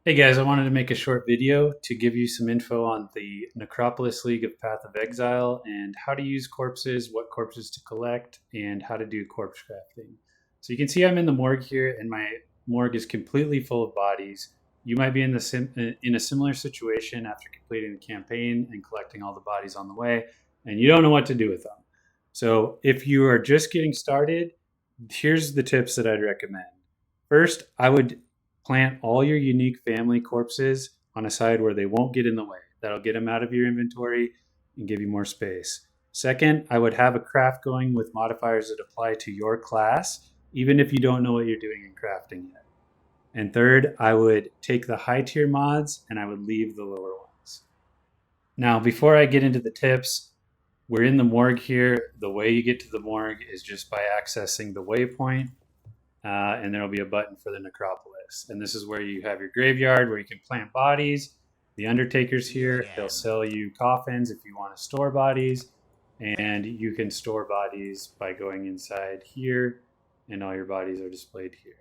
Hey guys, I wanted to make a short video to give you some info on the Necropolis League of Path of Exile and how to use corpses, what corpses to collect, and how to do corpse crafting. So you can see I'm in the morgue here, and my morgue is completely full of bodies. You might be in in a similar situation after completing the campaign and collecting all the bodies on the way, and you don't know what to do with them. So if you are just getting started, here's the tips that I'd recommend. First, I would plant all your unique family corpses on a side where they won't get in the way. That'll get them out of your inventory and give you more space. Second, I would have a craft going with modifiers that apply to your class, even if you don't know what you're doing in crafting yet. And third, I would take the high tier mods and I would leave the lower ones. Now, before I get into the tips, we're in the morgue here. The way you get to the morgue is just by accessing the waypoint, and there will be a button for the Necropolis. And this is where you have your graveyard where you can plant bodies. The Undertaker's here. They'll sell you coffins if you want to store bodies. And you can store bodies by going inside here, and all your bodies are displayed here.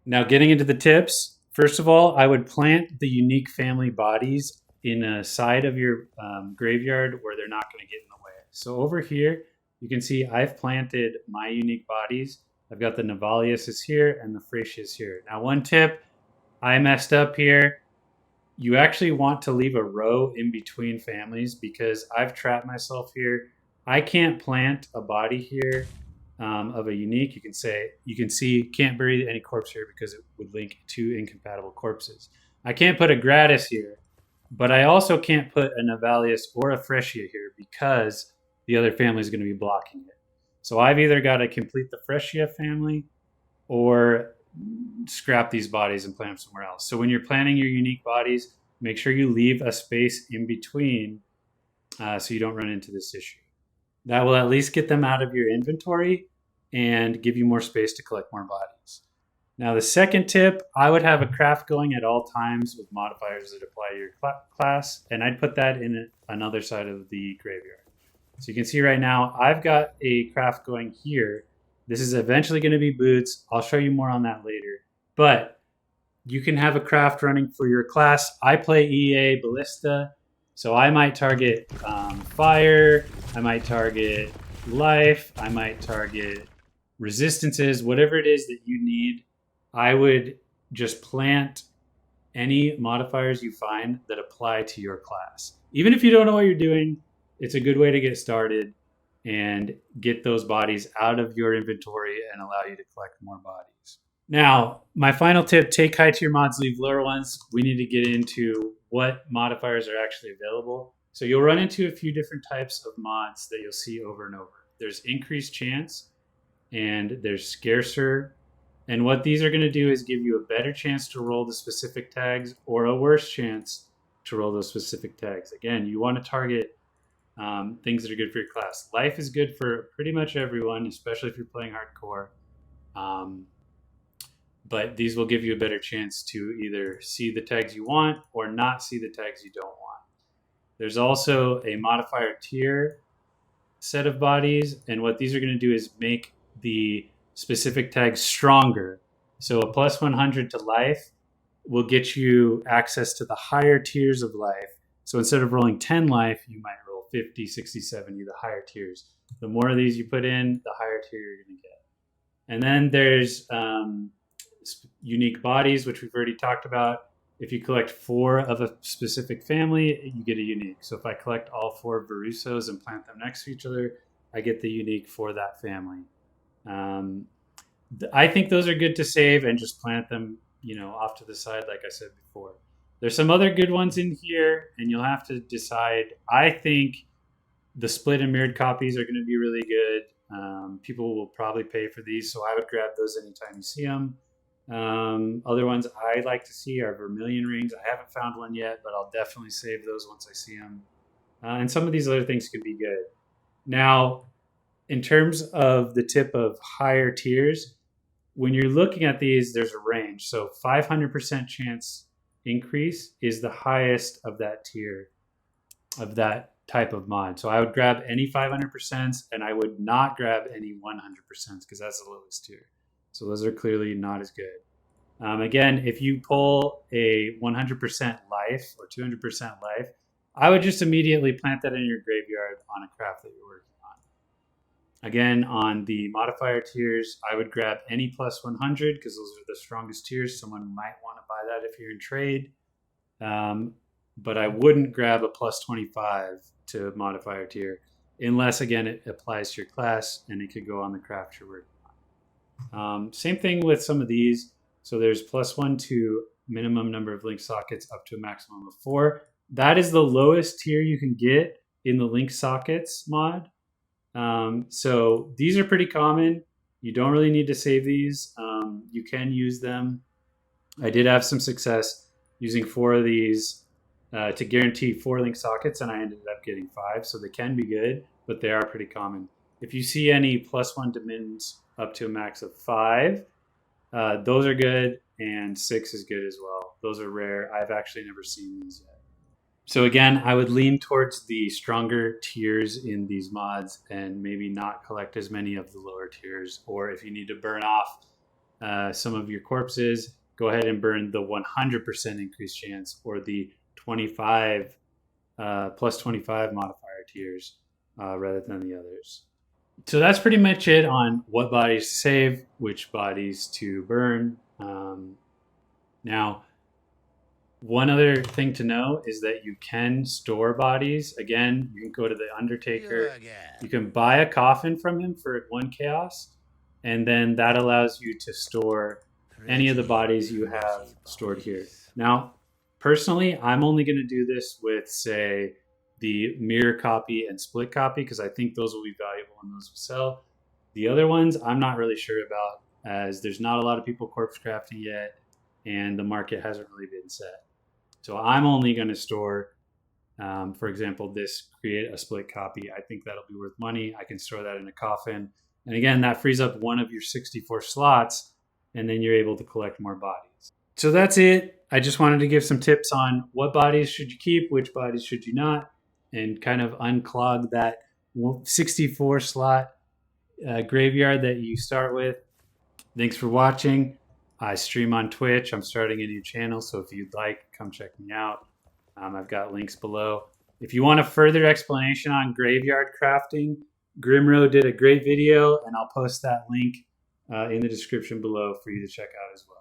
Now, getting into the tips, first of all, I would plant the unique family bodies in a side of your graveyard where they're not going to get in the way. So over here, you can see I've planted my unique bodies. I've got the Navalius is here and the Freysia is here. Now, one tip, I messed up here. You actually want to leave a row in between families because I've trapped myself here. I can't plant a body here of a unique. You can see can't bury any corpse here because it would link two incompatible corpses. I can't put a Gratis here, but I also can't put a Navalius or a Freysia here because the other family is going to be blocking it. So I've either got to complete the Freysia family or scrap these bodies and plant them somewhere else. So when you're planning your unique bodies, make sure you leave a space in between so you don't run into this issue. That will at least get them out of your inventory and give you more space to collect more bodies. Now, the second tip, I would have a craft going at all times with modifiers that apply to your class, and I'd put that in another side of the graveyard. So you can see right now, I've got a craft going here. This is eventually going to be boots. I'll show you more on that later. But you can have a craft running for your class. I play EA Ballista, so I might target fire. I might target life. I might target resistances, whatever it is that you need. I would just plant any modifiers you find that apply to your class. Even if you don't know what you're doing, it's a good way to get started and get those bodies out of your inventory and allow you to collect more bodies. Now, my final tip, take high tier mods, leave lower ones. We need to get into what modifiers are actually available. So you'll run into a few different types of mods that you'll see over and over. There's increased chance and there's scarcer. And what these are going to do is give you a better chance to roll the specific tags or a worse chance to roll those specific tags. Again, you want to target things that are good for your class. Life is good for pretty much everyone, especially if you're playing hardcore. But these will give you a better chance to either see the tags you want or not see the tags you don't want. There's also a modifier tier set of bodies, and what these are going to do is make the specific tags stronger. So a plus 100 to life will get you access to the higher tiers of life. So instead of rolling 10 life, you might roll 50, 60, 70, the higher tiers. The more of these you put in, the higher tier you're going to get. And then there's unique bodies, which we've already talked about. If you collect 4 of a specific family, you get a unique. So if I collect all 4 Verusos and plant them next to each other, I get the unique for that family. I think those are good to save and just plant them, off to the side, like I said before. There's some other good ones in here, and you'll have to decide. I think the split and mirrored copies are going to be really good. People will probably pay for these, so I would grab those anytime you see them. Other ones I like to see are Vermilion rings. I haven't found one yet, but I'll definitely save those once I see them. And some of these other things could be good. Now, in terms of the tip of higher tiers, when you're looking at these, there's a range. So 500% chance increase is the highest of that tier, of that type of mod. So I would grab any 500% and I would not grab any 100% because that's the lowest tier. So those are clearly not as good. Again, if you pull a 100% life or 200% life, I would just immediately plant that in your graveyard on a craft that you're working on. Again, on the modifier tiers, I would grab any plus 100 because those are the strongest tiers. Someone might want to buy that if you're in trade. But I wouldn't grab a plus 25 to modifier tier unless, again, it applies to your class and it could go on the craft you're working on. Same thing with some of these. So there's +1 to minimum number of link sockets up to a maximum of 4. That is the lowest tier you can get in the link sockets mod. So these are pretty common. You don't really need to save these. You can use them. I did have some success using 4 of these to guarantee 4 link sockets, and I ended up getting 5. So they can be good, but they are pretty common. If you see any +1 to mins up to a max of 5, those are good, and 6 is good as well. Those are rare. I've actually never seen these yet. So again, I would lean towards the stronger tiers in these mods and maybe not collect as many of the lower tiers. Or if you need to burn off some of your corpses, go ahead and burn the 100% increased chance or the 25 +25 modifier tiers rather than the others. So that's pretty much it on what bodies to save, which bodies to burn. Now, one other thing to know is that you can store bodies. Again, you can go to the Undertaker. You can buy a coffin from him for 1 chaos, and then that allows you to store any of the bodies you have stored here. Now, personally, I'm only going to do this with, say, the mirror copy and split copy because I think those will be valuable and those will sell. The other ones I'm not really sure about, as there's not a lot of people corpse crafting yet and the market hasn't really been set. So I'm only going to store, for example, this create a split copy. I think that'll be worth money. I can store that in a coffin. And again, that frees up one of your 64 slots, and then you're able to collect more bodies. So that's it. I just wanted to give some tips on what bodies should you keep, which bodies should you not, and kind of unclog that 64 slot graveyard that you start with. Thanks for watching. I stream on Twitch. I'm starting a new channel, so if you'd like, come check me out. I've got links below. If you want a further explanation on graveyard crafting, Grimro did a great video, and I'll post that link in the description below for you to check out as well.